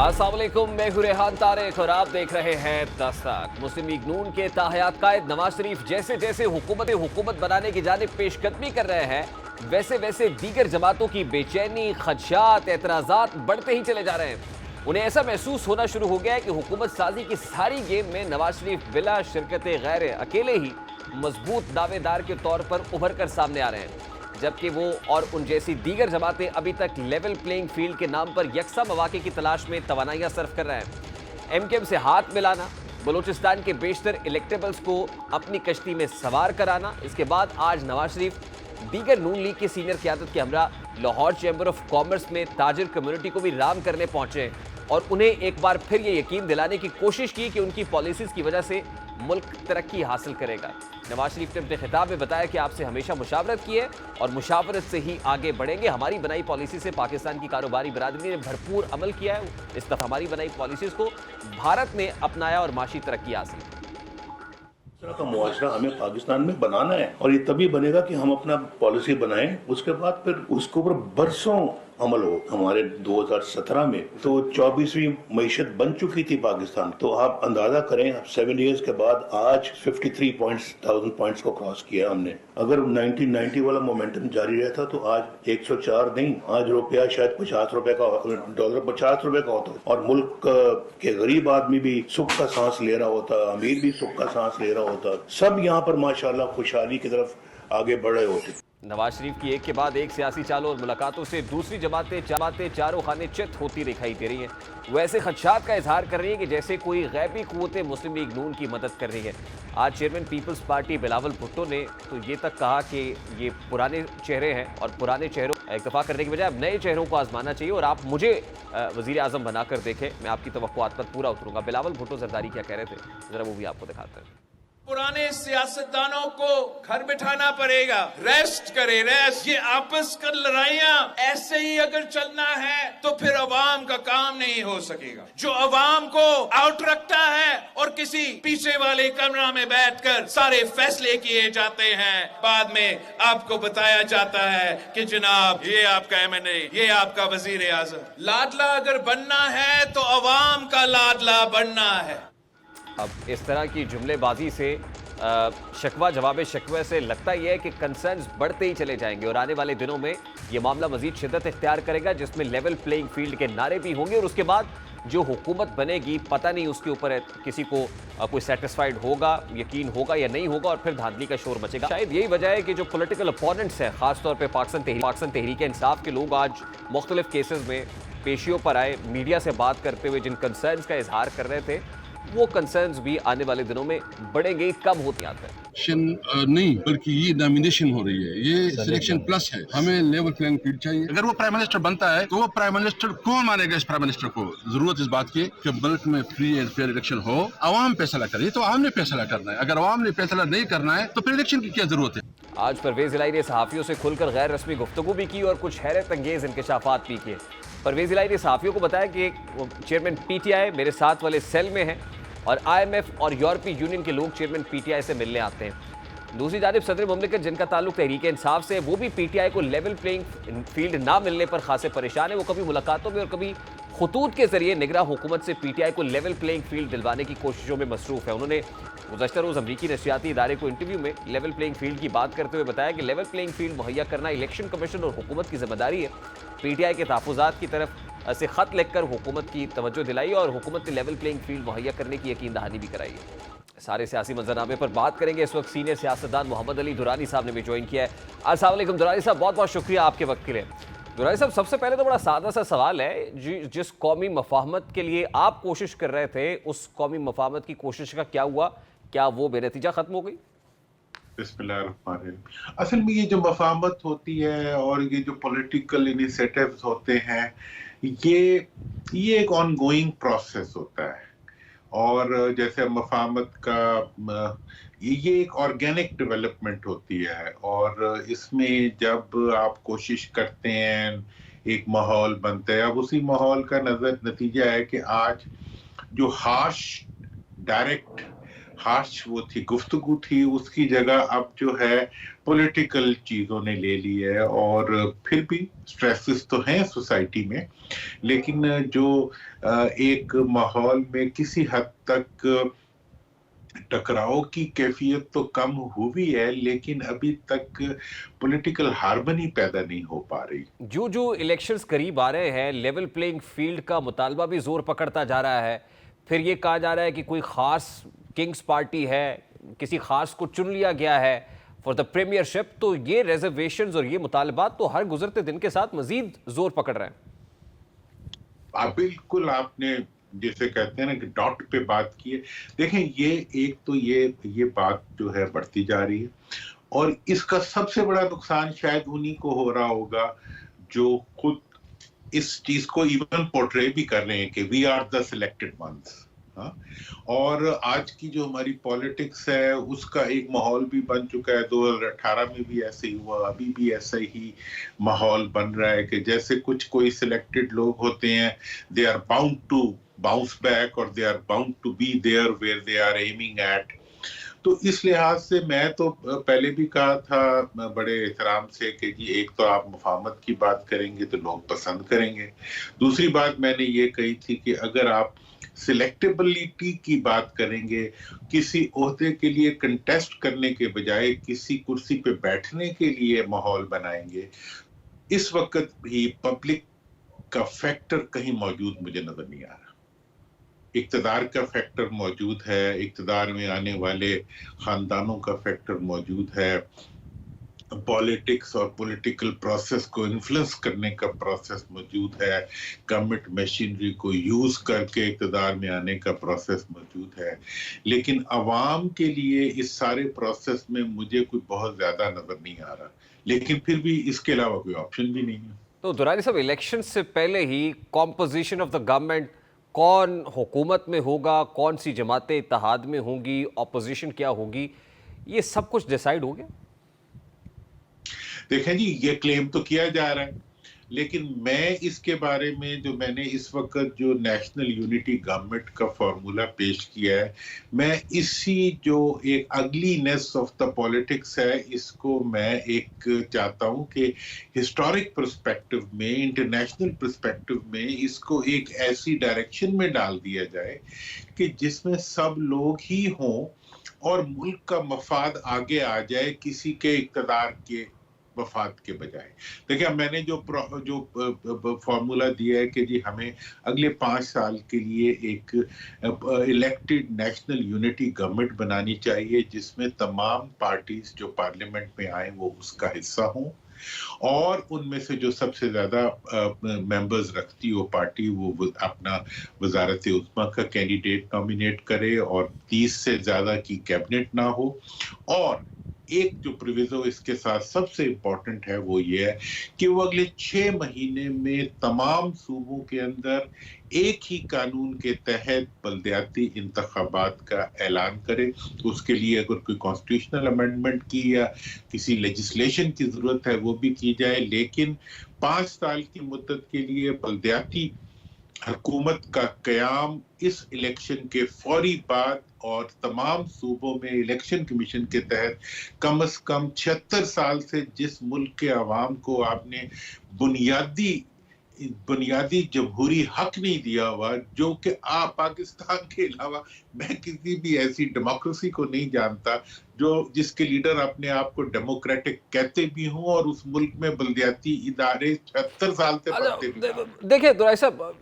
अस्सलाम वालेकुम, मैं हूं रेहान तारिक और आप देख रहे हैं दस्तक। मुस्लिम लीग नून के ताहयात कायद नवाज शरीफ जैसे जैसे हुकूमत बनाने की जानिब पेशकदमी कर रहे हैं, वैसे वैसे दीगर जमातों की बेचैनी, खदशात, एतराज़ात बढ़ते ही चले जा रहे हैं। उन्हें ऐसा महसूस होना शुरू हो गया है कि हुकूमत साजी की सारी गेम में नवाज शरीफ बिला शिरकत गैर अकेले ही मजबूत दावेदार के तौर पर उभर कर सामने आ रहे हैं, जबकि वो और उन जैसी दीगर जमातें अभी तक लेवल प्लेइंग फील्ड के नाम पर यकसा मौके की तलाश में तवानाइयां सर्व कर रहे हैं। एमकेएम से हाथ मिलाना, बलूचिस्तान के बेशतर इलेक्टेबल्स को अपनी कश्ती में सवार कराना, इसके बाद आज नवाज शरीफ दीगर नून लीग की सीनियर क़यादत के हमरा लाहौर चैम्बर ऑफ कॉमर्स में ताजिर कम्युनिटी को भी राम करने पहुंचे और उन्हें एक बार फिर ये यकीन दिलाने की कोशिश की कि उनकी पॉलिसीज़ की वजह से मुल्क तरक्की हासिल करेगा। नवाज शरीफ ने अपने खिताब में बताया कि आपसे हमेशा मुशावरत की है और मुशावरत से ही आगे बढ़ेंगे। हमारी बनाई पॉलिसी से पाकिस्तान की कारोबारी बरादरी ने भरपूर अमल किया है। इस दफ़ा हमारी बनाई पॉलिसीज़ को भारत ने अपनाया और माशी तरक्की हासिल की। इस तरह का मुआशरा हमें पाकिस्तान में बनाना है और ये तभी बनेगा कि हम अपना पॉलिसी बनाएं, उसके बाद फिर उसके ऊपर बरसों अमल हो। हमारे 2017 में तो 24वीं मईशत बन चुकी थी पाकिस्तान, तो आप अंदाजा करें 7 इयर्स के बाद आज 53,000 पॉइंट्स को क्रॉस किया हमने। अगर 1990 वाला मोमेंटम जारी रहता तो आज 104 नहीं, आज रुपया शायद 50 रुपए का, डॉलर 50 रुपए का होता और मुल्क के गरीब आदमी भी सुख का सांस ले रहा होता, अमीर भी सुख का सांस ले रहा होता, सब यहाँ पर माशाल्लाह खुशहाली की तरफ आगे बढ़ रहे होते। नवाज शरीफ की एक के बाद एक सियासी चालों और मुलाकातों से दूसरी जमातें चारों खाने चित होती दिखाई दे रही हैं। वो ऐसे खदशात का इजहार कर रही है कि जैसे कोई गैबी कुव्वतें मुस्लिम लीग नून की मदद कर रही है। आज chairman Peoples Party Bilawal Bhutto ने तो ये तक कहा कि ये पुराने चेहरे हैं और पुराने चेहरों का इत्तफाक करने की बजाय अब नए चेहरों को आजमाना चाहिए और आप मुझे वज़ीर आज़म बनाकर देखें, मैं आपकी तवक्कुआत पर पूरा उतरूंगा। बिलावल भुट्टो जरदारी क्या कह रहे थे, जरा वो भी आपको दिखाते हैं। पुराने सियासतदानों को घर बिठाना पड़ेगा, रेस्ट करे, रेस्ट। ये आपस कर लड़ाइयां ऐसे ही अगर चलना है तो फिर अवाम का काम नहीं हो सकेगा। जो अवाम को आउट रखता है और किसी पीछे वाले कमरा में बैठकर सारे फैसले किए जाते हैं, बाद में आपको बताया जाता है कि जनाब ये आपका एमएनए, ये आपका वजीर आजम। लाडला अगर बनना है तो अवाम का लाडला बनना है। अब इस तरह की जुमलेबाजी से शकवा जवाब शकवे से लगता ही है कि कंसर्न्स बढ़ते ही चले जाएंगे और आने वाले दिनों में ये मामला मजीद शिद्दत इख्तियार करेगा, जिसमें लेवल प्लेइंग फील्ड के नारे भी होंगे और उसके बाद जो हुकूमत बनेगी पता नहीं उसके ऊपर किसी को कोई सेटिस्फाइड होगा, यकीन होगा या नहीं होगा और फिर धांधली का शोर मचेगा। शायद यही वजह है कि जो पॉलिटिकल अपोनेंट्स हैं, खासतौर पर पाकिस्तान तहरीक इंसाफ के लोग आज मुख्तलिफ केसेस में पेशियों पर आए, मीडिया से बात करते हुए जिन कंसर्न्स का इजहार कर रहे थे, वो कंसर्न्स भी आने वाले दिनों में बढ़ेंगे, कम होते आते हैं। नहीं बल्कि ये नॉमिनेशन हो रही है, ये सिलेक्शन प्लस है। हमें लेवल प्लेइंग फील्ड चाहिए। अगर वो प्राइम मिनिस्टर बनता है तो वो प्राइम मिनिस्टर कौन मानेगा? इस प्राइम मिनिस्टर को जरूरत इस बात की कि मुल्क में फ्री एंड फेयर इलेक्शन हो, अवाम फैसला करे। तो अवाम ने फैसला करना है, अगर अवाम ने फैसला नहीं करना है तो फिर इलेक्शन की क्या जरूरत है? आज परवेज इलाही ने सहाफियों से खुलकर गैर रस्मी गुफ्तगू भी की और कुछ हैरत अंगेज इंकशाफात भी किए। परवेज इलाही ने सहाफियों को बताया कि चेयरमैन पीटीआई मेरे साथ वाले सेल में है और IMF और यूरोपीय यूनियन के लोग चेयरमैन पीटीआई से मिलने आते हैं। दूसरी जानिब सदर मुमलिकत जिनका ताल्लुक तहरीक इंसाफ से, वो भी पीटीआई को लेवल प्लेइंग फील्ड ना मिलने पर खासे परेशान है। वो कभी मुलाकातों में और कभी खतूत के जरिए निगरां हुकूमत से पीटीआई को लेवल प्लेइंग फील्ड दिलवाने की कोशिशों में मसरूफ है। उन्होंने गुज़श्ता रोज़ अमरीकी नशियाती इदारे को इंटरव्यू में लेवल प्लेइंग फील्ड की बात करते हुए बताया कि लेवल प्लेइंग फील्ड मुहैया करना इलेक्शन कमीशन और हुकूमत की जिम्मेदारी है। पीटीआई के तहफ़्फ़ुज़ात की तरफ से ख़त लिखकर हुकूमत की तवज्जो दिलाई और हुकूमत ने लेवल प्लेइंग फील्ड मुहैया करने की यकीन दहानी भी कराई है। सारे सियासी मंजरनामे पर बात करेंगे। इस वक्त सीनियर सियासतदान मोहम्मद अली दुरानी साहब ने भी ज्वाइन किया है। अस्सलाम वालेकुम दुरानी साहब, बहुत बहुत शुक्रिया आपके वक्त के लिए। दुरानी साहब, सबसे पहले तो बड़ा सादा सा सवाल है, जिस कौमी मफाहमत के लिए आप कोशिश कर रहे थे, उस कौमी मफाहमत की कोशिश का क्या हुआ? क्या वो बेनतीजा ख़त्म हो गई? असल में ये जो मफाहमत होती है और ये जो पॉलिटिकल इनिशिएटिव्स होते हैं, ये एक ऑनगोइंग प्रोसेस होता है और जैसे मफाहमत का ये एक ऑर्गेनिक डेवलपमेंट होती है और इसमें जब आप कोशिश करते हैं, एक माहौल बनता है। अब उसी माहौल का नतीजा है कि आज जो हार्श डायरेक्ट हार्श वो थी, गुफ्तगू थी, उसकी जगह अब जो है पॉलिटिकल चीजों ने ले ली है। और फिर भी स्ट्रेसेस तो हैं सोसाइटी में, लेकिन जो एक माहौल में किसी हद तक टकराव की कैफियत तो कम हुई है, लेकिन अभी तक पॉलिटिकल हार्मनी पैदा नहीं हो पा रही। जो जो इलेक्शंस करीब आ रहे हैं, लेवल प्लेइंग फील्ड का मुतालबा भी जोर पकड़ता जा रहा है। फिर ये कहा जा रहा है कि कोई खास किंग्स पार्टी है, किसी खास को चुन लिया गया है फॉर द प्रीमियरशिप, तो ये रिजर्वेशंस और ये मुतालबात तो हर गुजरते दिन के साथ मजीद जोर पकड़ रहे हैं। बिल्कुल, आपने जैसे कहते हैं ना कि डॉट पे बात की है। देखें, ये एक तो ये बात जो है बढ़ती जा रही है, और इसका सबसे बड़ा नुकसान शायद उन्हीं को हो रहा होगा जो खुद इस चीज को इवन पोर्ट्रे भी कर रहे हैं कि we are the selected ones. और आज की जो हमारी पॉलिटिक्स है उसका एक माहौल भी बन चुका है। 2018 में भी ऐसे ही हुआ, अभी भी ऐसा ही माहौल बन रहा है कि जैसे कोई सिलेक्टेड लोग होते हैं, they are bound to bounce back और they are bound to be there where they are aiming at. तो इस लिहाज से मैं तो पहले भी कहा था बड़े एहतराम से कि जी, एक तो आप मुफाहमत की बात करेंगे तो लोग पसंद करेंगे। दूसरी बात मैंने ये कही थी कि अगर आप सिलेक्टेबिलिटी की बात करेंगे, किसी ओहदे के लिए कंटेस्ट करने के बजाय किसी कुर्सी पे बैठने के लिए माहौल बनाएंगे, इस वक्त भी पब्लिक का फैक्टर कहीं मौजूद मुझे नजर नहीं आ रहा। इक्तदार का फैक्टर मौजूद है, इक्तदार में आने वाले खानदानों का फैक्टर मौजूद है, पॉलिटिक्स और पॉलिटिकल प्रोसेस को इन्फ्लुएंस करने का प्रोसेस मौजूद है, गवर्नमेंट मशीनरी को यूज करके इक्तदार में आने का प्रोसेस मौजूद है। लेकिन अवाम के लिए इस सारे प्रोसेस में मुझे कोई बहुत ज्यादा नजर नहीं आ रहा, लेकिन फिर भी इसके अलावा कोई ऑप्शन भी नहीं है। तो दुरानी साहब, इलेक्शन से पहले ही कॉम्पोजिशन ऑफ द गवर्नमेंट, कौन हुकूमत में होगा, कौन सी जमातें इत्तेहाद में होंगी, ऑपोजिशन क्या होगी, ये सब कुछ डिसाइड हो गया? देखें जी, ये क्लेम तो किया जा रहा है, लेकिन मैं इसके बारे में जो मैंने इस वक्त जो नेशनल यूनिटी गवर्नमेंट का फॉर्मूला पेश किया है, मैं इसी जो एक अगलीनेस ऑफ द पॉलिटिक्स है, इसको मैं एक चाहता हूं कि हिस्टोरिक पर्सपेक्टिव में, इंटरनेशनल पर्सपेक्टिव में इसको एक ऐसी डायरेक्शन में डाल दिया जाए कि जिसमें सब लोग ही हों और मुल्क का मफाद आगे आ जाए किसी के इक़्तिदार के वफाद के बजाय। देखिए, मैंने जो फॉर्मूला दिया है कि जी हमें अगले 5 साल के लिए एक इलेक्टेड नेशनल यूनिटी गवर्नमेंट बनानी चाहिए, जिसमें तमाम पार्टीज जो पार्लियामेंट में आए वो उसका हिस्सा हों, और उनमें से जो सबसे ज्यादा मेंबर्स रखती हो पार्टी वो अपना वजारत उस्मा का कैंडिडेट नॉमिनेट करे, और 30 से ज्यादा की कैबिनेट ना हो। और एक जो प्रोविजो इसके साथ सबसे इंपॉर्टेंट है वो ये है कि वो अगले 6 महीने में तमाम सूबों के अंदर एक ही कानून के तहत बल्दियाती इंतखाबात का ऐलान करे। तो उसके लिए अगर कोई कॉन्स्टिट्यूशनल अमेंडमेंट की या किसी लेजिस्लेशन की जरूरत है वो भी की जाए, लेकिन 5 साल की मुद्दत के लिए बल्दियाती हुकूमत का कयाम इस इलेक्शन के फौरी बाद, और तमाम सूबों में इलेक्शन कमीशन के तहत कम से कम 76 साल से जिस मुल्क के अवाम को आपने बुनियादी जमहूरी हक नहीं दिया हुआ, जो कि पाकिस्तान के अलावा मैं किसी भी ऐसी डेमोक्रेसी को नहीं जानता जिसके लीडर अपने आप को डेमोक्रेटिक कहते भी हों और उस मुल्क में बल्दियाती इदारे 76 साल से बढ़ते भी। देखिए दुराई साहब,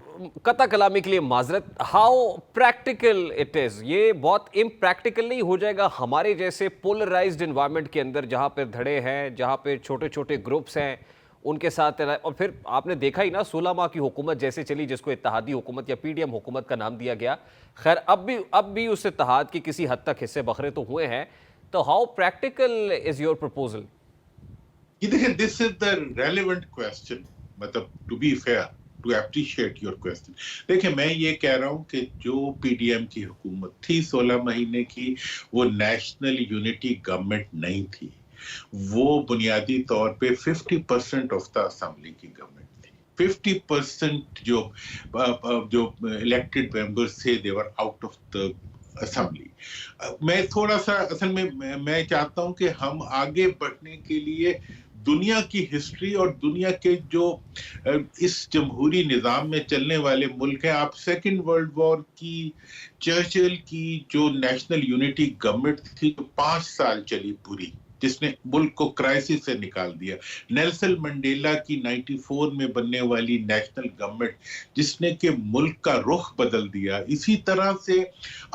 कता कलामी के लिए माजरत, हाउ प्रैक्टिकल इट इज, ये बहुत इम्प्रैक्टिकल नहीं हो जाएगा हमारे जैसे पोलराइज्ड एनवायरनमेंट के अंदर, जहां पर धड़े हैं, जहां पर छोटे छोटे ग्रुप्स हैं, उनके साथ। और फिर आपने देखा ही ना 16 माह की हुकूमत जैसे चली, जिसको इत्तेहादी हुकूमत या पीडीएम हुकूमत का नाम दिया गया। खैर अब भी उस इत्तेहाद के किसी हद तक हिस्से बखरे तो हुए हैं। तो how practical is your proposal? देखिए, this is the relevant question, मतलब to be fair, to appreciate your question. देखिए, मैं ये कह रहा हूं कि जो पीडीएम की हुकूमत थी 16 महीने की, वो नेशनल यूनिटी गवर्नमेंट नहीं थी, वो बुनियादी तौर पे 50% ऑफ द असेंबली की गवर्नमेंट थी। 50% जो इलेक्टेड मेंबर्स थे, they were out of the assembly. मैं थोड़ा सा असल में मैं चाहता हूं कि हम आगे बढ़ने के लिए दुनिया की हिस्ट्री और दुनिया के जो इस जमहूरी निजाम में चलने वाले मुल्क हैं, आप सेकेंड वर्ल्ड वॉर की चर्चिल की जो नेशनल यूनिटी गवर्नमेंट थी, जो 5 साल चली पूरी, जिसने मुल्क को क्राइसिस से निकाल दिया, नेल्सन मंडेला की 94 में बनने वाली नेशनल गवर्नमेंट जिसने के मुल्क का रुख बदल दिया, इसी तरह से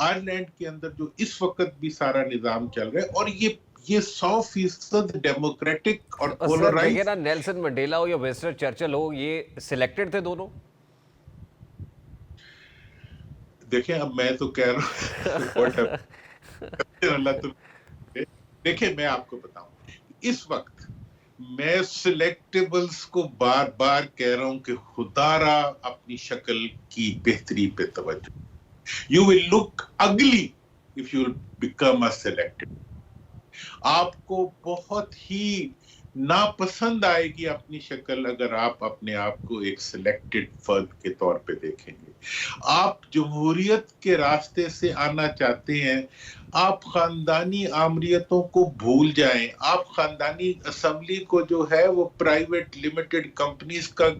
आयरलैंड के अंदर जो इस वक्त भी सारा निजाम चल रहा है, और ये 100% डेमोक्रेटिक और सर पोलराइज। देखिए ना, नेल्सन मंडेला हो या विंस्टन चर्चिल हो, ये सिलेक्टेड थे दोनों। देखिए अब मैं तो कह रहा हूँ देखिए मैं आपको बताऊं, इस वक्त मैं सिलेक्टेबल्स को बार बार कह रहा हूं कि खुदारा अपनी शक्ल की बेहतरी पे तवज्जो। यू विल लुक अगली if you become a selected. आपको बहुत ही नापसंद आएगी अपनी शक्ल अगर आप अपने आप को एक सिलेक्टेड फर्द के तौर पे देखेंगे। आप जमहूरियत के रास्ते से आना चाहते हैं, आप खानदानी आमरीतों को भूल जाएं, आप खानदानी असेंबली को जो है वो प्राइवेट लिमिटेड कंपनीज का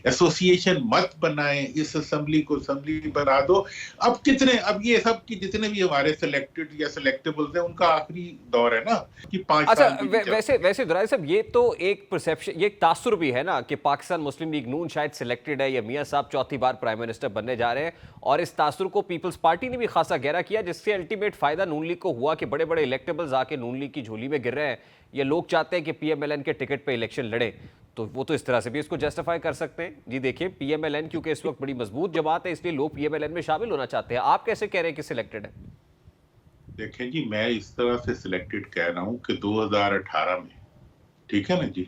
एसोसिएशन मत बनाएं, इस असेंबली को असेंबली बना दो। अब ये सब की जितने भी हमारे सिलेक्टेड या सिलेक्टेबल्स हैं, उनका आखिरी दौर है ना कि 5 अच्छा, साल भी वैसे दुराई साहब, ये तो एक परसेप्शन, ये एक तासुर भी है ना कि पाकिस्तान मुस्लिम लीग नून शायद सिलेक्टेड है या मियां साहब चौथी बार प्राइम मिनिस्टर बनने जा रहे हैं, और इस तासुर को पीपल्स पार्टी ने भी खासा गहरा किया, जिससे अल्टीमेट फायदा नून लीग को हुआ कि बड़े बड़े इलेक्टेबल्स आके नून लीग की झोली में गिर रहे हैं। ये लोग चाहते हैं कि पीएमएलएन के टिकट पे इलेक्शन लड़े, तो वो तो इस तरह से भी इसको जस्टिफाई कर सकते हैं। जी देखिए, पीएमएलएन क्योंकि इस वक्त बड़ी मजबूत जमात है, इसलिए लोग पीएमएलएन में शामिल होना चाहते हैं। आप कैसे कह रहे हैं कि सिलेक्टेड है? देखें जी, मैं इस तरह से सिलेक्टेड कह रहा हूं कि 2018 में, ठीक है ना जी,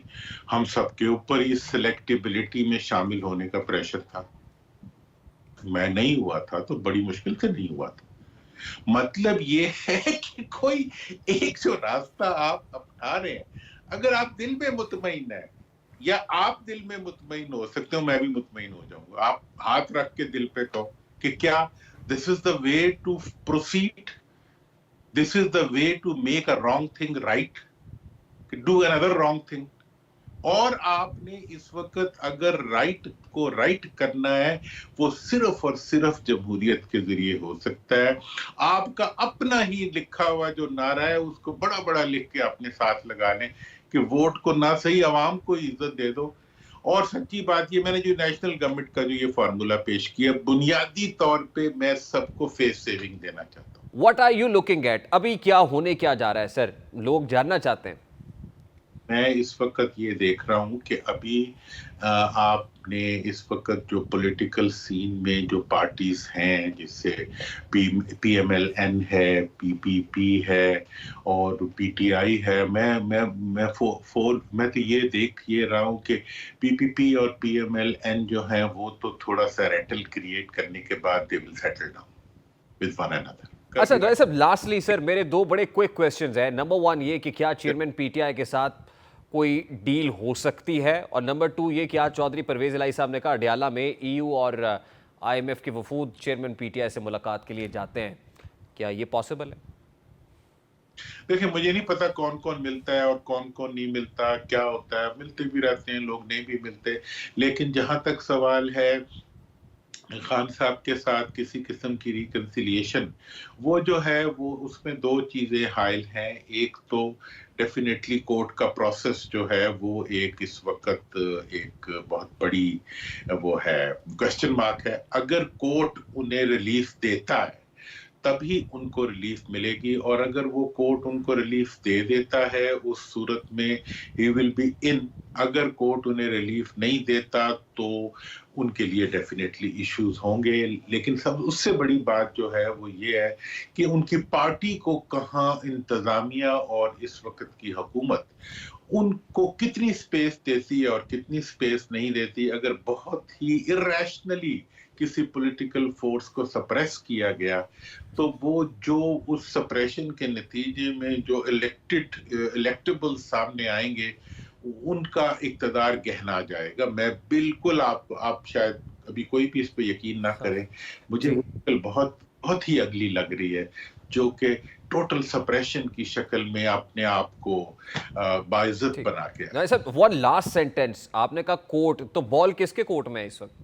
हम सबके ऊपर इस सिलेक्टिबिलिटी में शामिल होने का प्रेशर था। मैं नहीं हुआ था तो बड़ी मुश्किल से नहीं हुआ था। मतलब ये है कि कोई एक जो रास्ता आप अपना रहे हैं, अगर आप दिल में मुतमईन है, या आप दिल में मुतमईन हो सकते हो, मैं भी मुतमईन हो जाऊंगा, आप हाथ रख के दिल पे कहो कि क्या this is the way to proceed, this is the way to make a wrong thing right, do another wrong thing. और आपने इस वक्त अगर राइट को राइट करना है, वो सिर्फ और सिर्फ जमहूरियत के जरिए हो सकता है। आपका अपना ही लिखा हुआ जो नारा है, उसको बड़ा बड़ा लिख के अपने साथ लगा लें कि वोट को ना सही आवाम को इज्जत दे दो। और सच्ची बात ये, मैंने जो नेशनल गवर्नमेंट का जो ये फार्मूला पेश किया, बुनियादी तौर पे मैं सबको फेस सेविंग देना चाहता हूँ। What are you looking at? अभी क्या होने क्या जा रहा है सर, लोग जानना चाहते हैं। मैं इस वक्त ये देख रहा हूं कि अभी आपने इस वक्त जो पॉलिटिकल सीन में जो पार्टीज हैं, जिससे पीएमएलएन है, पीपीपी है और पीटीआई है, मैं तो ये देख ये रहा हूं कि पीपीपी और पीएमएलएन जो है वो तो थोड़ा सा रेटल क्रिएट करने के बाद they will settle down with one another. अच्छा दुराई साहब, लास्टली सर मेरे दो बड़े क्विक क्वेश्चंस हैं। नंबर 1 ये कि क्या चेयरमैन पीटीआई के साथ कोई डील हो सकती है, और नंबर 2 ये कि आज चौधरी परवेज इलाही साहब ने कहा अडयाला में ईयू और आईएमएफ के वफूद चेयरमैन पीटीआई से मुलाकात के लिए जाते हैं, क्या ये पॉसिबल है? देखिए, मुझे नहीं पता कौन कौन मिलता है और कौन कौन नहीं मिलता, क्या होता है, मिलते भी रहते हैं लोग, नहीं भी मिलते। लेकिन जहां तक सवाल है खान साहब के साथ किसी किस्म की रिकंसिलिएशन, वो जो है वो उसमें 2 चीजें हाइल हैं। एक तो डेफिनेटली कोर्ट का प्रोसेस जो है वो एक इस वक्त एक बहुत बड़ी वो है क्वेश्चन मार्क है। अगर कोर्ट उन्हें रिलीफ देता है तभी उनको रिलीफ मिलेगी, और अगर वो कोर्ट उनको रिलीफ दे देता है उस सूरत में ही विल बी इन। अगर कोर्ट उन्हें रिलीफ नहीं देता तो उनके लिए डेफिनेटली इश्यूज होंगे। लेकिन सब उससे बड़ी बात जो है वो ये है कि उनकी पार्टी को कहाँ इंतजामिया और इस वक्त की हुकूमत उनको कितनी स्पेस देती है और कितनी स्पेस नहीं देती। अगर बहुत ही इरेशनली किसी पॉलिटिकल फोर्स को सप्रेस किया गया तो वो जो उस सप्रेशन के नतीजे में जो इलेक्टेबल सामने आएंगे उनका इक़्तिदार गहना जाएगा। मैं बिल्कुल आप शायद अभी कोई भी इस पे यकीन ना करें, मुझे बिल्कुल बहुत बहुत ही अगली लग रही है, जो कि टोटल सप्रेशन की शक्ल में अपने आप को बाइज्जत बना के। नहीं सर, वन लास्ट सेंटेंस, आपने कहा कोर्ट, तो बॉल किसके कोर्ट में है इस वक्त?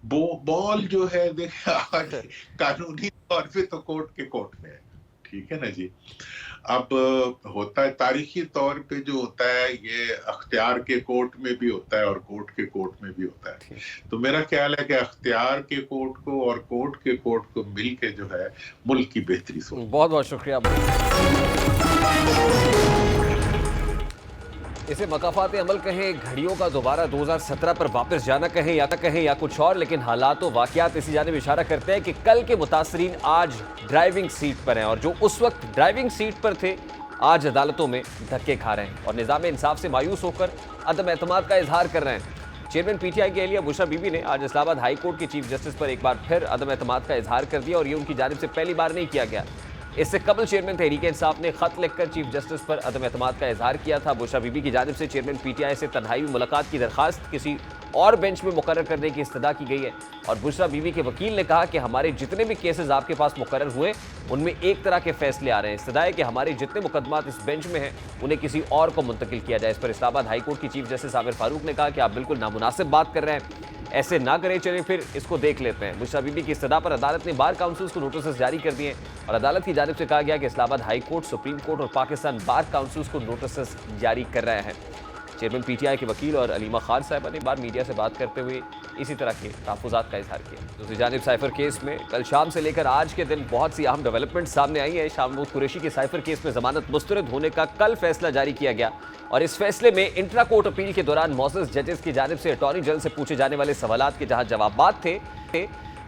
बॉल जो है देखिए कानूनी तौर पे तो कोर्ट के कोर्ट में है, ठीक है ना जी। अब होता है तारीखी तौर पे जो होता है ये अख्तियार के कोर्ट में भी होता है और कोर्ट के कोर्ट में भी होता है। तो मेरा ख्याल है कि अख्तियार के कोर्ट को और कोर्ट के कोर्ट को मिल के जो है मुल्क की बेहतरी सोच। बहुत बहुत शुक्रिया। इसे मकाफात अमल कहें, घड़ियों का दोबारा 2017 पर वापस जाना कहें या कुछ और, लेकिन हालात व वाक़यात इसी जानिब इशारा करते हैं कि कल के मुतासरीन आज ड्राइविंग सीट पर हैं और जो उस वक्त ड्राइविंग सीट पर थे आज अदालतों में धक्के खा रहे हैं और निज़ाम इंसाफ से मायूस होकर अदम एतमाद का इजहार कर रहे हैं। चेयरमैन पीटीआई की एहलिया बुशरा बीबी ने आज इस्लामाबाद हाई कोर्ट के चीफ जस्टिस पर एक बार फिर अदम एतमाद का इजहार कर दिया और ये उनकी जानिब से पहली बार नहीं किया गया। इससे कबल चेयरमैन तहरीक इंसाफ ने खत लिखकर चीफ जस्टिस पर अदम एतमाद का इजहार किया था। बुशरा बीबी की जानिब से चेयरमैन पीटीआई से तन्हाई में मुलाकात की दरखास्त किसी और बेंच में मुकर्रर करने की इस्तदा की गई है और बुशरा बीबी के वकील ने कहा कि हमारे जितने भी केसेस आपके पास मुकर्रर हुए उनमें एक तरह के फैसले आ रहे हैं। इस्तदा है कि हमारे जितने मुकदमात इस बेंच में हैं उन्हें किसी और को मुंतकिल किया जाए। इस पर इस्लामाबाद हाई कोर्ट की चीफ जस्टिस आमिर फारूक ने कहा कि आप बिल्कुल नामुनासिब बात कर रहे हैं, ऐसे ना करें, चलिए फिर इसको देख लेते हैं। बुशरा बीबी की इस्तदा पर अदालत ने बार काउंसिल्स को नोटिस जारी कर दिए और अदालत की जानिब से कहा गया कि Islamabad high court, supreme court और पाकिस्तान बार काउंसिल्स को नोटिस जारी कर रहे हैं। चेयरमैन पीटीआई के वकील और अलीमा खान साहिबा ने बार मीडिया से बात करते हुए इसी तरह के तहफ़्फ़ुज़ात का इजहार किया। दूसरी जानिब साइफर केस में कल शाम से लेकर आज के दिन बहुत सी अहम डेवलपमेंट सामने आई है। शाह महमूद कुरैशी के साइफर केस में जमानत मुस्तरद होने का कल फैसला जारी किया गया और इस फैसले में इंट्रा कोर्ट अपील के दौरान मौजूद जजेस की जानिब से अटॉर्नी जनरल से पूछे जाने वाले सवालात के जहां जवाबात थे,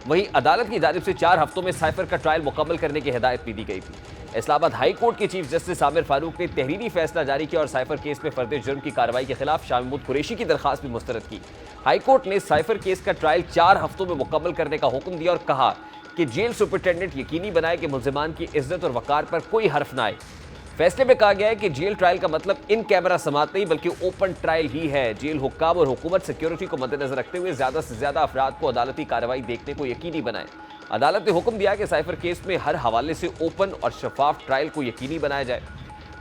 वहीं अदालत की जानिब से 4 हफ्तों में साइफर का ट्रायल मुकम्मल करने की हिदायत भी दी गई थी। इस्लामाबाद हाई कोर्ट के चीफ जस्टिस आमिर फारूक ने तहरीरी फैसला जारी किया और साइफर केस में फर्द जुर्म की कार्रवाई के खिलाफ शाह महमूद कुरैशी की दरखास्त भी मुस्तरद की। हाई कोर्ट ने साइफर केस का ट्रायल 4 हफ्तों में मुकम्मल करने का हुक्म दिया और कहा कि जेल सुपरिटेंडेंट यकीनी बनाए कि मुल्जिमान की इज्जत और वकार पर कोई हर्फ न आए। फैसले में कहा गया है कि जेल ट्रायल का मतलब इन कैमरा समात नहीं बल्कि ओपन ट्रायल ही है। जेल हुक्काम और हुकूमत सिक्योरिटी को मद्देनजर रखते हुए ज्यादा से ज्यादा अफराद को अदालती कार्रवाई देखने को यकीनी बनाए। अदालत ने हुक्म दिया कि साइफर केस में हर हवाले से ओपन और शफाफ ट्रायल को यकीनी बनाया जाए।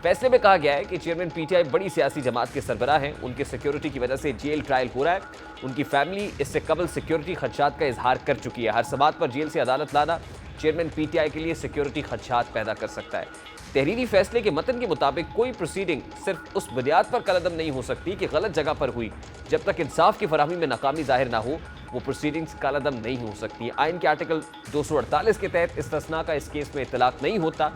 फैसले में कहा गया है कि चेयरमैन पीटीआई बड़ी सियासी जमात के सरबराह हैं, उनके सिक्योरिटी की वजह से जेल ट्रायल हो रहा है। उनकी फैमिली इससे कबल सिक्योरिटी खदशात का इजहार कर चुकी है। हर समात पर जेल से अदालत लाना चेयरमैन पीटीआई के लिए सिक्योरिटी खदशात पैदा कर सकता है। तहरीरी फैसले के मतन के मुताबिक कोई प्रोसीडिंग सिर्फ उस बुनियाद पर कलअदम नहीं हो सकती कि गलत जगह पर हुई। जब तक इंसाफ की फराहमी में नाकामी जाहिर ना हो वो प्रोसीडिंग्स कलअदम नहीं हो सकती। आइन के आर्टिकल 248 के तहत इस्तिस्ना का इस केस में इतलाक नहीं होता।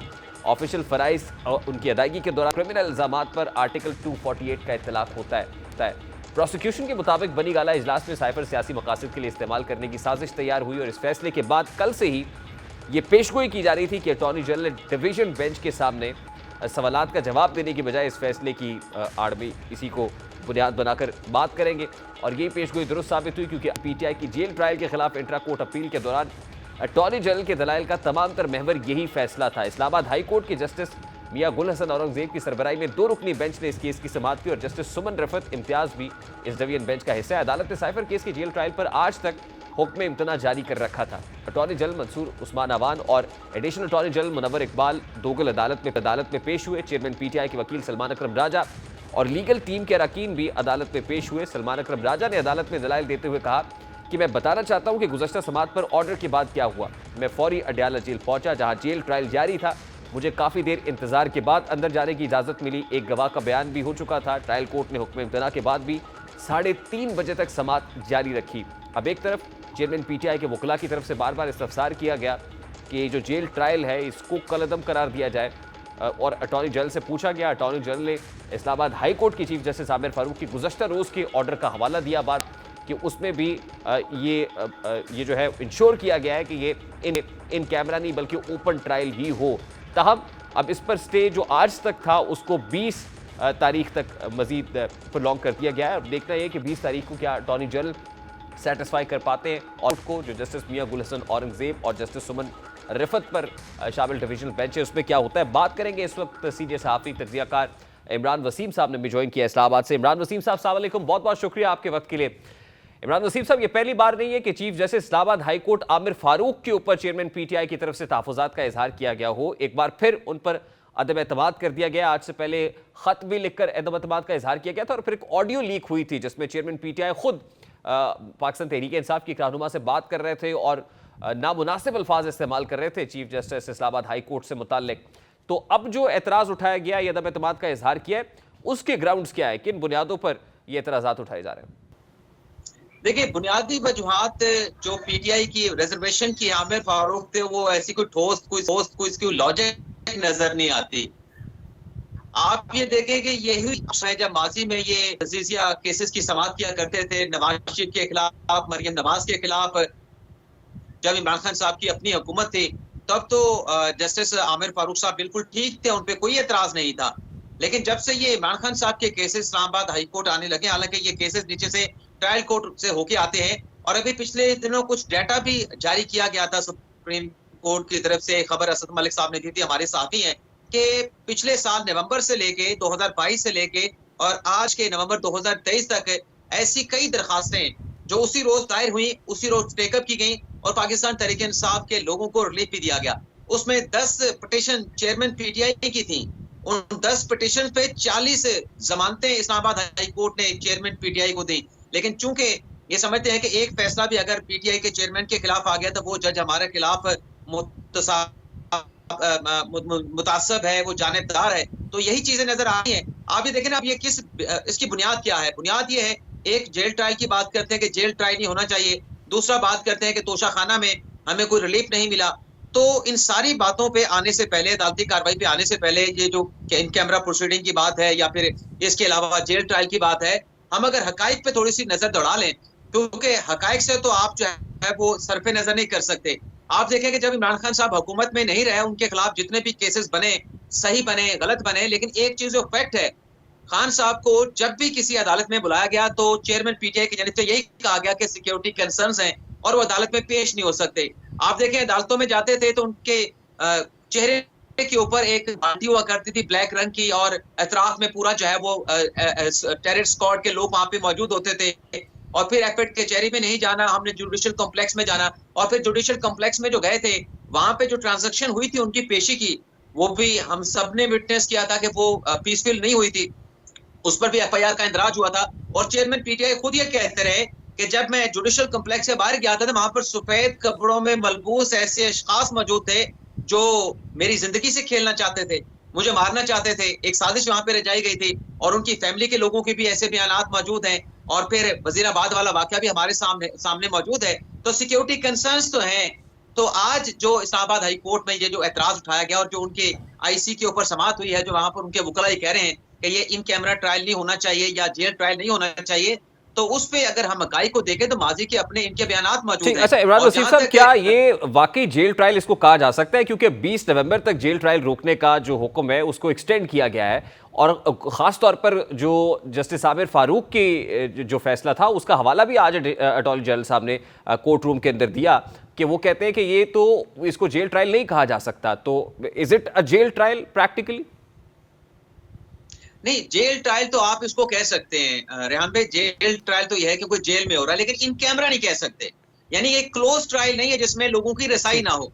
ऑफिशियल फराइज और उनकी अदायगी के दौरान क्रिमिनल इल्जामात पर आर्टिकल 248 का इतलाक होता है। प्रोसिक्यूशन के मुताबिक बनी गाला इजलास में साइफर सियासी मकासद के लिए इस्तेमाल करने की साजिश तैयार हुई और इस फैसले के बाद कल से ही ये पेशगोई की जा रही थी कि अटॉर्नी जनरल डिवीजन बेंच के सामने सवालात का जवाब देने की बजाय इस फैसले की आड़ में इसी को बुनियाद बनाकर बात करेंगे और ये पेशगोई दुरुस्त साबित हुई क्योंकि पीटीआई की जेल ट्रायल के खिलाफ इंट्रा कोर्ट अपील के दौरान अटॉर्नी जनरल के दलाइल का तमाम तर महवर यही फैसला था। इस्लामाबाद हाई कोर्ट के जस्टिस मियां गुल हसन औरंगजेब की सरबराही में 2 रुकनी बेंच ने इस केस की समाअत की और जस्टिस सुमन रफत इम्तियाज भी इस डिवीजन बेंच का हिस्सा है। अदालत ने साइफर केस की जेल ट्रायल पर आज तक हुक्म इम्तना जारी कर रखा था। अटॉर्नी जनरल मंसूर उस्मान अवान और additional attorney general Munawar Iqbal Dogal अदालत में पेश हुए। चेयरमैन पीटीआई के वकील सलमान अकरम राजा और लीगल टीम के अरकान भी अदालत में पेश हुए। सलमान अकरम राजा ने अदालत में दलाइल देते हुए कहा कि मैं बताना चाहता हूं कि गुज़श्ता समाअत पर ऑर्डर के बाद क्या हुआ। मैं फौरी अडयाला जेल पहुंचा जहां जेल ट्रायल जारी था। मुझे काफ़ी देर इंतजार के बाद अंदर जाने की इजाज़त मिली। एक गवाह का बयान भी हो चुका था। ट्रायल कोर्ट ने हुक्म इम्तना के बाद भी 3:30 बजे तक समाअत जारी रखी। अब एक तरफ चेयरमैन पीटीआई के वकला की तरफ से बार बार इस्तफसार किया गया कि जो जेल ट्रायल है इसको कलअदम करार दिया जाए और अटॉर्नी जनरल से पूछा गया। अटॉर्नी जनरल ने इस्लामाबाद हाई कोर्ट के चीफ जस्टिस आमिर फारूक की गुज़श्ता रोज़ के ऑर्डर का हवाला दिया बात कि उसमें भी ये जो है इंश्योर किया गया है कि ये इन कैमरा नहीं बल्कि ओपन ट्रायल ही हो। तहम अब इस पर स्टे जो आज तक था उसको 20 तारीख तक मजीद प्रोलॉन्ग कर दिया गया है। अब देखना है कि 20 तारीख को क्या अटॉर्नी जनरल सेटिस्फाई कर पाते हैं और को जो जस्टिस मियां गुल हसन औरंगजेब और जस्टिस सुमन रफत पर शामिल डिवीजनल बेंच है उसमें क्या होता है। बात करेंगे इस वक्त सीनियर सहाफ़ी तज्ज़ियाकार इमरान वसीम साहब ने भी ज्वाइन किया इस्लामाबाद से। इमरान वसीम साहब अस्सलाम वालेकुम, बहुत बहुत शुक्रिया आपके वक्त के लिए। इमरान नसीब साहब, ये पहली बार नहीं है कि chief justice Islamabad high court Aamir Farooq के ऊपर चेयरमैन पीटीआई की तरफ से तहफुजात का इजहार किया गया हो। एक बार फिर उन पर अदम एतमाद कर दिया गया। आज से पहले खत भी लिखकर अदम एतमाद का इजहार किया गया था और फिर एक ऑडियो लीक हुई थी जिसमें चेयरमैन पीटीआई खुद पाकिस्तान तहरीक इंसाफ की एक रहनुमा से बात कर रहे थे और नामुनासिब अल्फाज इस्तेमाल कर रहे थे chief justice Islamabad high court से मुताल्लिक। तो अब जो एतराज़ उठाया गया, ये अदम एतमाद का इजहार किया है, उसके ग्राउंड्स क्या है, किन बुनियादों पर ये एतराज़ात उठाए जा रहे हैं? देखिए, बुनियादी वजूहात जो पीटीआई की रिजर्वेशन की आमिर फारूक थे, वो ऐसी कोई ठोस कोई लॉजिक नजर नहीं आती। आप ये देखें कि यही जब माजी में ये तजीजिया केसेस की समाअत किया करते थे, नवाज शरीफ के खिलाफ, मरियम नवाज के खिलाफ, जब इमरान खान साहब की अपनी हुकूमत थी, तब तो जस्टिस आमिर फारूक साहब बिल्कुल ठीक थे, उन पर कोई एतराज नहीं था। लेकिन जब से ये इमरान खान साहब के केसेस इस्लामाबाद हाई कोर्ट आने लगे, हालांकि ये केसेस नीचे से ट्रायल कोर्ट से होके आते हैं, और अभी पिछले दिनों कुछ डाटा भी जारी किया गया था सुप्रीम कोर्ट की तरफ से, खबर असद मलिक साहब ने दी थी, हमारे साथी हैं, कि पिछले साल नवंबर से लेके 2022 से लेके और आज के नवंबर 2023 तक ऐसी कई दरखास्तें जो उसी रोज दायर हुई, उसी रोज टेकअप की गई और पाकिस्तान तहरीक इंसाफ के लोगों को रिलीफ भी दिया गया। उसमें 10 पिटीशन चेयरमैन पीटीआई की थी। उन 10 पिटीशन पे 40 जमानतें इस्लामाबाद हाई कोर्ट ने चेयरमैन पीटीआई को दी। लेकिन चूंकि ये समझते हैं कि एक फैसला भी अगर पीटीआई के चेयरमैन के खिलाफ आ गया तो वो जज हमारे खिलाफ मुतासब है, वो जानिबदार है, तो यही चीजें नजर आ रही हैं। आप ये देखें ना, अब ये इसकी बुनियाद क्या है? बुनियाद ये है, एक जेल ट्रायल की बात करते हैं कि जेल ट्रायल नहीं होना चाहिए, दूसरा बात करते हैं कि तोशा खाना में हमें कोई रिलीफ नहीं मिला। तो इन सारी बातों पे आने से पहले, अदालती कार्रवाई पे आने से पहले, ये जो इन कैमरा प्रोसीडिंग की बात है या फिर इसके अलावा जेल ट्रायल की बात है, हम अगर हकाइक पे थोड़ी सी नजर दौड़ा लें, क्योंकि हकाइक से तो आप जो है वो सरफे नजर नहीं कर सकते। आप देखें कि जब इमरान खान साहब हुकूमत में नहीं रहे, उनके खिलाफ जितने भी केसेस बने, सही बने, गलत बने, लेकिन एक चीज जो फैक्ट है, खान साहब को जब भी किसी अदालत में बुलाया गया तो चेयरमैन पीटीआई की जानिब से यही कहा गया कि सिक्योरिटी कंसर्न्स हैं और वो अदालत में पेश नहीं हो सकते। आप देखें, अदालतों में जाते थे तो उनके चेहरे के ऊपर एक बाल्टी हुआ करती थी ब्लैक रंग की, और अतराफ में पूरा जो है वो टेरर स्क्वाड के लोग वहां पे मौजूद होते थे। और फिर एफएड कचहरी में नहीं जाना, हमने जुडिशियल कॉम्प्लेक्स में जाना, और फिर जुडिशियल कॉम्प्लेक्स में जो गए थे, वहां पे जो ट्रांजैक्शन हुई थी उनकी पेशी की, वो भी हम सब ने विटनेस किया था कि वो पीसफुल नहीं हुई थी, उस पर भी एफआईआर का इंदराज हुआ था। और चेयरमैन पीटीआई खुद ये कहते रहे कि जब मैं जुडिशियल कॉम्प्लेक्स से बाहर गया था तो वहां पर सफेद कपड़ों में मलबूस ऐसे अशखास मौजूद थे जो मेरी जिंदगी से खेलना चाहते थे, मुझे मारना चाहते थे। एक साजिश वहां पे रचाई गई थी और उनकी फैमिली के लोगों के भी ऐसे बयानात मौजूद हैं। और फिर वजीराबाद वाला वाकया भी हमारे सामने मौजूद है। तो सिक्योरिटी कंसर्न्स तो हैं। तो आज जो इस्लामाबाद हाई कोर्ट में ये जो एतराज उठाया गया और जो उनके आईसी के ऊपर समाअत हुई है, जो वहां पर उनके वकला ये कह रहे हैं कि ये इन कैमरा ट्रायल नहीं होना चाहिए या जेल ट्रायल नहीं होना चाहिए, तो उस पे अगर हम हकाई को देखें तो माजी के अपने इनके बयानात मौजूद हैं। अच्छा इमरान नसीब साहब, क्या ये वाकई जेल ट्रायल इसको कहा जा सकता है? क्योंकि 20 नवंबर तक जेल ट्रायल रोकने का जो हुक्म है उसको एक्सटेंड किया गया है, और खास तौर पर जो जस्टिस आमिर फारूक की जो फैसला था उसका हवाला भी आज अटॉर्नी जनरल साहब ने कोर्ट रूम के अंदर दिया कि वो कहते हैं कि ये तो इसको जेल ट्रायल नहीं कहा जा सकता। तो is it a jail trial practically? नहीं, जेल ट्रायल तो आप इसको कह सकते हैं रेहान भाई, जेल ट्रायल तो यह है कि कोई जेल में हो रहा है, लेकिन इन कैमरा नहीं कह सकते। यानी ये क्लोज ट्रायल नहीं है जिसमें लोगों की रसाई ना हो।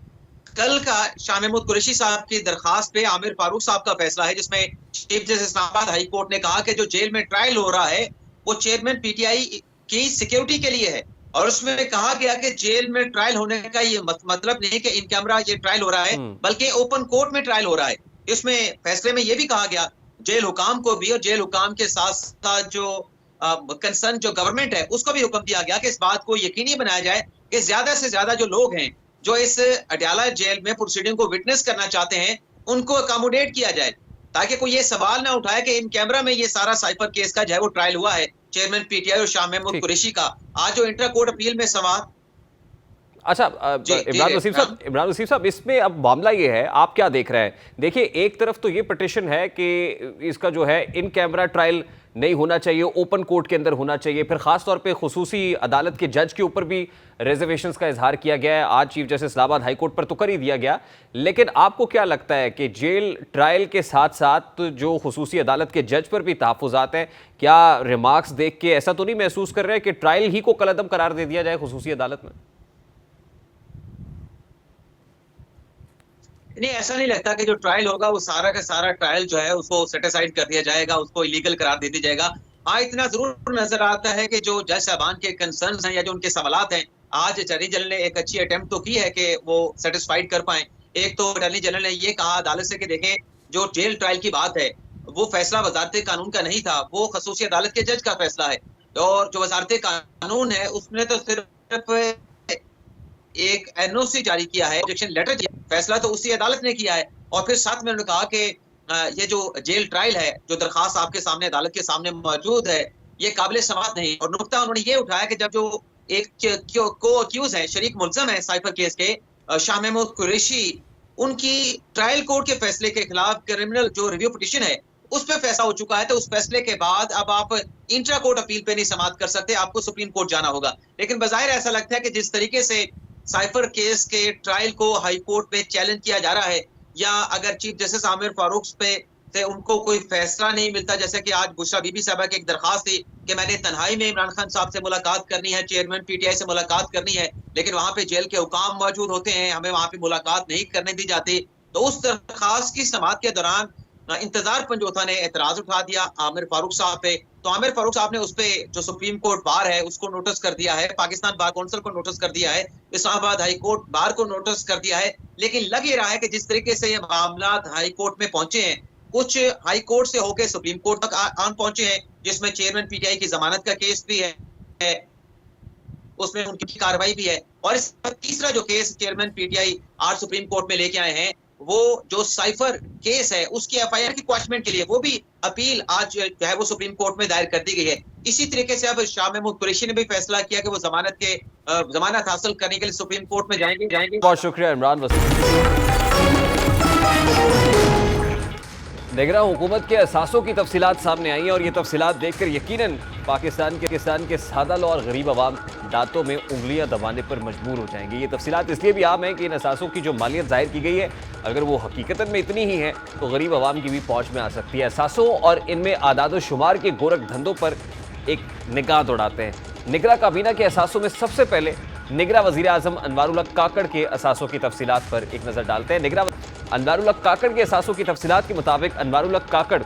कल का शाह महमूद कुरैशी साहब की दरखास्त पे आमिर फारूक साहब का फैसला है, जिसमें chief justice Islamabad high court ने कहा कि जो जेल में ट्रायल हो रहा है वो चेयरमैन पीटीआई की सिक्योरिटी के लिए है। और उसमें कहा गया कि जेल में ट्रायल होने का ये मतलब नहीं कि इन कैमरा ये ट्रायल हो रहा है, बल्कि ओपन कोर्ट में ट्रायल हो रहा है। इसमें फैसले में यह भी कहा गया जेल हुकाम को भी, और जेल हुकाम के साथ साथ जो कंसर्न जो गवर्नमेंट है उसको भी हुक्म दिया गया कि इस बात को यकीनी बनाया जाए कि ज्यादा से ज्यादा जो लोग हैं जो इस अडयाला जेल में प्रोसीडिंग को विटनेस करना चाहते हैं उनको अकोमोडेट किया जाए, ताकि कोई ये सवाल ना उठाए कि इन कैमरा में ये सारा साइफर केस का जो है वो ट्रायल हुआ है चेयरमैन पीटीआई और शाह महमूद कुरैशी का। आज जो इंटर कोर्ट अपील में समाअत। अच्छा इमरान नसीब साहब, इसमें अब मामला ये है, आप क्या देख रहे हैं? देखिए, एक तरफ तो ये पिटीशन है कि इसका जो है इन कैमरा ट्रायल नहीं होना चाहिए, ओपन कोर्ट के अंदर होना चाहिए। फिर खास तौर पे खुसूसी अदालत के जज के ऊपर भी रिजर्वेशंस का इजहार किया गया है। आज chief justice Islamabad high court पर तो कर ही दिया गया, लेकिन आपको क्या लगता है कि जेल ट्रायल के साथ साथ जो खुसूसी अदालत के जज पर भी तहफ़्फ़ुज़ात हैं, क्या रिमार्क्स देख के ऐसा तो नहीं महसूस कर रहे हैं कि ट्रायल ही को कलअदम करार दे दिया जाए खुसूसी अदालत में? नहीं, ऐसा नहीं लगता कि जो ट्रायल होगा वो सारा का सारा ट्रायल जो है उसको सेटिसाइड कर दिया जाएगा, उसको इलीगल करार दे दिया जाएगा। हाँ, इतना जरूर नजर आता है कि जो जज साहबान के कंसर्न्स हैं या जो उनके सवालात हैं, आज अटॉर्नी जनरल ने एक अच्छी अटेम्प्ट तो की है कि वो सेटिस्फाइड कर पाए। एक तो अटॉर्नी जनरल ने ये कहा अदालत से कि देखें, जो जेल ट्रायल की बात है वो फैसला वजारत कानून का नहीं था, वो खसूसी अदालत के जज का फैसला है। और जो वजारत कानून है उसने तो सिर्फ एक एनओसी जारी किया है, ऑब्जेक्शन लेटर दिया, फैसला तो उसी अदालत ने किया है। और फिर साथ में उन्होंने कहा कि ये जो जेल ट्रायल है, जो दरखास्त आपके सामने अदालत के सामने मौजूद है, ये काबिल समाअत नहीं। और नुकता उन्होंने ये उठाया कि जब जो एक को अक्यूज है, शरीक मुल्ज़म है साइफर केस के, शाह महमूद कुरैशी, उनकी ट्रायल कोर्ट के फैसले के खिलाफ क्रिमिनल जो रिव्यू पिटीशन है उस पर फैसला हो चुका है। तो उस फैसले के बाद अब आप इंट्रा कोर्ट अपील पे नहीं समाअत कर सकते, आपको सुप्रीम कोर्ट जाना होगा। लेकिन बज़ाहिर ऐसा लगता है कि जिस तरीके से साइफर केस के ट्रायल को हाई कोर्ट में चैलेंज किया जा रहा है, या अगर चीफ जस्टिस आमिर फारूक पे से उनको कोई फैसला नहीं मिलता, जैसे कि आज बुशरा बीबी साहबा की एक दरखास्त थी कि मैंने तन्हाई में इमरान खान साहब से मुलाकात करनी है, चेयरमैन पीटीआई से मुलाकात करनी है, लेकिन वहां पे जेल के हुकाम मौजूद होते हैं, हमें वहां पे मुलाकात नहीं करने दी जाती। तो उस दरखास्त की समाअत के दौरान इंतजार पंजोथा ने एतराज उठा दिया आमिर फारूक साहब पे। तो आमिर फारूक साहब ने उस पे जो सुप्रीम कोर्ट बार है उसको नोटिस कर दिया है, पाकिस्तान बार काउंसिल को नोटिस कर दिया है, इस्लामाबाद हाई कोर्ट बार को नोटिस कर दिया है। लेकिन लग ये रहा है कि जिस तरीके से ये मामला हाई कोर्ट में पहुंचे हैं, कुछ हाई कोर्ट से होकर सुप्रीम कोर्ट तक आन पहुंचे हैं, जिसमें चेयरमैन पीटीआई की जमानत का केस भी है, उसमें उनकी कार्रवाई भी है। और इस तीसरा जो केस चेयरमैन पीटीआई आज सुप्रीम कोर्ट में लेके आए हैं, वो जो साइफर केस है उसकी एफआईआर की क्वैशमेंट के लिए वो भी अपील आज जो है वो सुप्रीम कोर्ट में दायर कर दी गई है। इसी तरीके से अब शाह महमूद कुरैशी ने भी फैसला किया कि वो जमानत हासिल करने के लिए सुप्रीम कोर्ट में जाएंगे। बहुत शुक्रिया इमरान वसीम। निगरां हुकूमत के असासों की तफसीलात सामने आई हैं और ये तफसीलात देखकर यकीनन पाकिस्तान के सादा लो और गरीब आवाम दांतों में उंगलियां दबाने पर मजबूर हो जाएंगे। ये तफसीलात इसलिए भी आम है कि इन असासों की जो मालियत जाहिर की गई है, अगर वो हकीकतन में इतनी ही है तो गरीब आवाम की भी पहुँच में आ सकती है। असासों और इनमें आदाद शुमार के गोरख धंधों पर एक निगाह दौड़ाते हैं। निगरां काबीना के असासों में सबसे पहले निगरां वज़ीर आज़म अनवारुल हक काकड़ के असासों की तफसीलात पर एक नज़र डालते हैं। निगरां अनवारुल हक काकड़ के असासों की तफसीलात के मुताबिक अनवारुल हक काकड़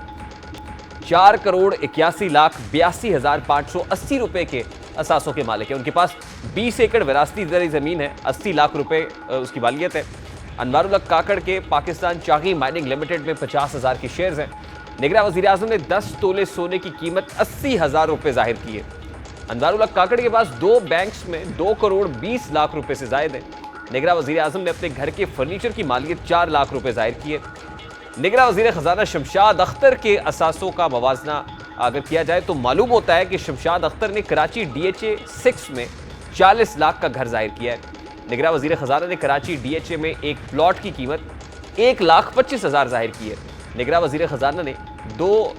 4,81,82,580 रुपए के असासों के मालिक है। उनके पास 20 एकड़ विरासती ज़री ज़मीन है, 80 लाख रुपए उसकी वालियत है। अनवारुल हक काकड़ के पाकिस्तान चागी माइनिंग लिमिटेड में 50,000 के शेयर्स हैं। निगरां वज़ीर आज़म ने 10 तोले सोने की कीमत 80,000 रुपए जाहिर की है। अनवारुल हक काकड़ के पास 2 बैंक्स में 2 करोड़ 20 लाख रुपए से जायद है। निगरां वज़ीर आज़म ने अपने घर के फर्नीचर की मालियत 4 लाख रुपए जाहिर की है। निगरां वज़ीर ख़जाना शमशाद अख्तर के असासों का मवाजना अगर किया जाए तो मालूम होता है कि शमशाद अख्तर ने कराची DHA 6 में 40 लाख का घर जाहिर किया है। निगरां वज़ीर ख़जाना ने कराची DHA में एक प्लॉट की कीमत 1,25,000 जाहिर की है। निगरां वज़ीर ख़जाना ने जो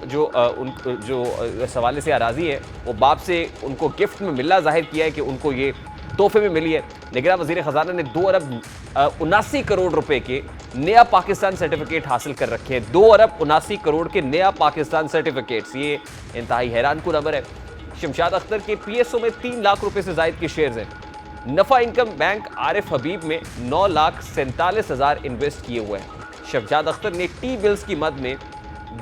इस हवाले से अराज़ी है वो बाप से उनको गिफ्ट में मिलना जाहिर किया है कि उनको ये तोहफे में मिली है। निगरां वज़ीर ख़जाना ने 2 अरब 79 करोड़ रुपए के नया पाकिस्तान सर्टिफिकेट हासिल कर रखे हैं। 2 अरब 79 करोड़ के नया पाकिस्तान सर्टिफिकेट्स, ये इंतहाई हैरान कुन खबर है। शमशाद अख्तर के PSO में 3 लाख रुपए से जायद के शेयर्स हैं। नफ़ा इनकम बैंक आरिफ हबीब में 9,47,000 इन्वेस्ट किए हुए हैं। शमशाद अख्तर ने टी बिल्स की मद में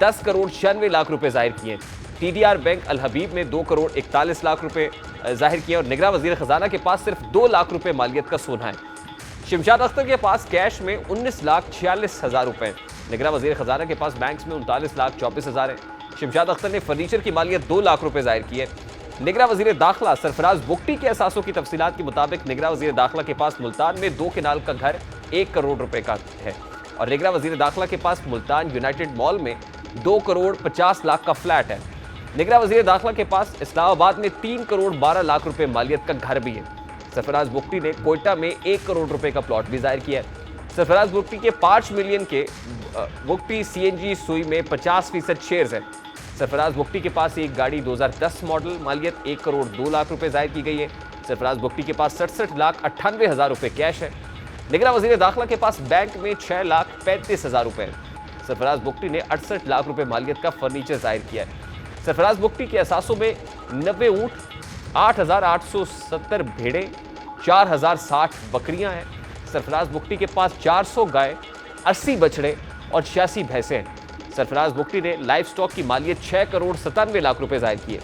10 करोड़ 96 लाख रुपए जाहिर किए। TDR बैंक अल हबीब में 2 करोड़ 41 लाख रुपए जाहिर किए और निगरां वज़ीर ख़जाना के पास सिर्फ 2 लाख रुपए मालियत का सोना है। शमशाद अख्तर के पास कैश में 19,46,000 रुपए। निगरां वज़ीर ख़जाना के पास बैंक्स में 39,24,000 है। शमशाद अख्तर ने फर्नीचर की मालियत 2 लाख रुपए जाहिर की है। निगरां वज़ीर दाखिला सरफराज बुगटी के असासों की तफसीलात के मुताबिक निगरां वज़ीर दाखिला के पास मुल्तान में 2 केनाल का घर 1 करोड़ रुपए का है और निगरां वज़ीर दाखिला के पास मुल्तान यूनाइटेड मॉल में 2 करोड़ 50 लाख का फ्लैट है। निगरां वज़ीर दाखिला के पास इस्लामाबाद में 3 करोड़ 12 लाख रुपए मालियत का घर भी है। सरफराज बुगटी ने कोयटा में 1 करोड़ रुपए का प्लॉट भी जाहिर किया है। सरफराज बुगटी के 5 मिलियन के बुगटी CNG सुई में 50% शेयर्स हैं। सरफराज बुगटी के पास एक गाड़ी 2010 मॉडल, मालियत 1 करोड़ 2 लाख रुपए जाहिर की गई है। सरफराज बुगटी के पास 67,98,000 रुपए कैश है। निगरान वजीर दाखिला के पास बैंक में 6,35,000 रुपए है। सरफराज बुगटी ने 68 लाख रुपए मालियत का फर्नीचर जाहिर किया है। सरफराज बुगटी के असासों में 90 ऊंट, 8,870 भेड़े, 4,060 बकरियां हैं। सरफराज बुगटी के पास 400 गाय, 80 बछड़े और 86 भैंसे हैं। सरफराज बुगटी ने लाइफ स्टॉक की मालियत 6 करोड़ 97 लाख रुपए जाहिर की है।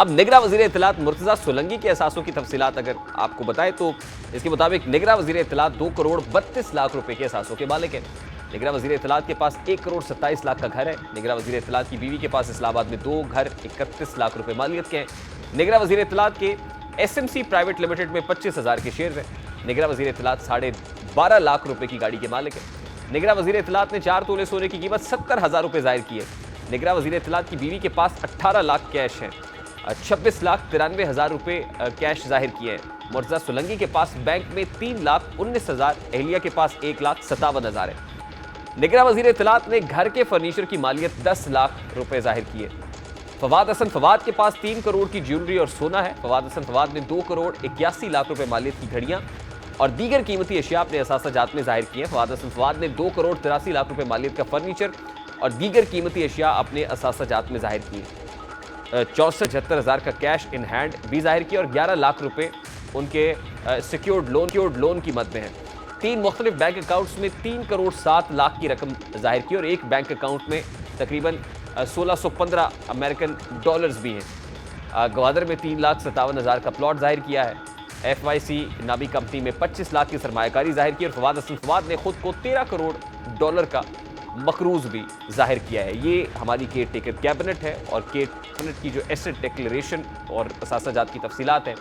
अब निगरान वजीर इत्तलात मुर्तजा सोलंकी के असासों की तफसीलात अगर आपको बताएं तो इसके मुताबिक निगरान वजीर इत्तलात 2 करोड़ 32 लाख रुपए के असासों के मालिक है। निगरान वजीर इत्तलात के पास 1 करोड़ 27 लाख का घर है। निगरान वजीर इत्तलात की बीवी के पास इस्लामाबाद में 2 घर 31 लाख रुपए मालियत के हैं। निगरान वजीर इत्तलात के SMC प्राइवेट लिमिटेड में 25,000 के शेयर हैं। निगरान वजीर इत्तलात 12.5 लाख रुपए की गाड़ी के मालिक है। निगरान वजीर इत्तलात ने 4 तोले सोने की कीमत 70,000 रुपए जाहिर की है। निगरान वजीर इत्तलात की बीवी के पास 18 लाख कैश हैं, 26,93,000 रुपए कैश जाहिर किए हैं। मुर्तजा सोलंकी के पास बैंक में 3,19,000, एहलिया के पास 1,57,000 है। निगरान वजीर इत्तलात ने घर के फर्नीचर की मालियत 10 लाख रुपए जाहिर की है। फवाद हसन फवाद के पास 3 करोड़ की ज्वेलरी और सोना है। फवाद हसन फवाद ने 2 करोड़ 81 लाख रुपए मालियत की घड़ियां और दीगर कीमती अशिया अपने असासा जात में जाहिर किए हैं। फवाद हसन फवाद ने 2 करोड़ 83 लाख रुपए मालियत का फर्नीचर और दीगर कीमती अशिया अपने असासा जात में जाहिर किए। 64,76,000 का कैश इन हैंड भी जाहिर किया और 11 लाख रुपए उनके सिक्योर्ड लोन की मद में है। 3 मुख्तलिफ बैंक अकाउंट्स में 3 करोड़ 7 लाख की रकम जाहिर की और एक बैंक अकाउंट में तकरीबन 1615 अमेरिकन डॉलर्स भी हैं। ग्वादर में 3,57,000 का प्लॉट जाहिर किया है। FYC नामी कंपनी में 25 लाख की सरमायाकारी जाहिर की और फवाद हसन फवाद ने खुद को 13 करोड़ डॉलर का मकरूज भी जाहिर किया है। ये हमारी केयर टेकर कैबिनेट है और केयर कैबिनेट की जो एसेट डिक्लेरेशन और असासाजात की तफसीलात हैं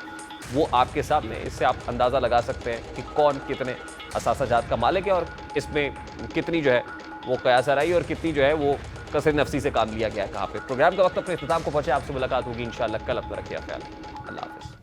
वो आपके सामने, इससे आप अंदाज़ा लगा सकते हैं कि कौन कितने असासाजात का मालिक है और इसमें कितनी जो है वो कयासराई और कितनी जो है वो कसर नफसी से काम लिया गया है कहाँ पे। प्रोग्राम का वक्त अपने इख्तिताम को पहुँचे। आपसे मुलाकात होगी इंशाअल्लाह कल। अपना रखिए ख्याल। अल्लाह हाफ़िज़।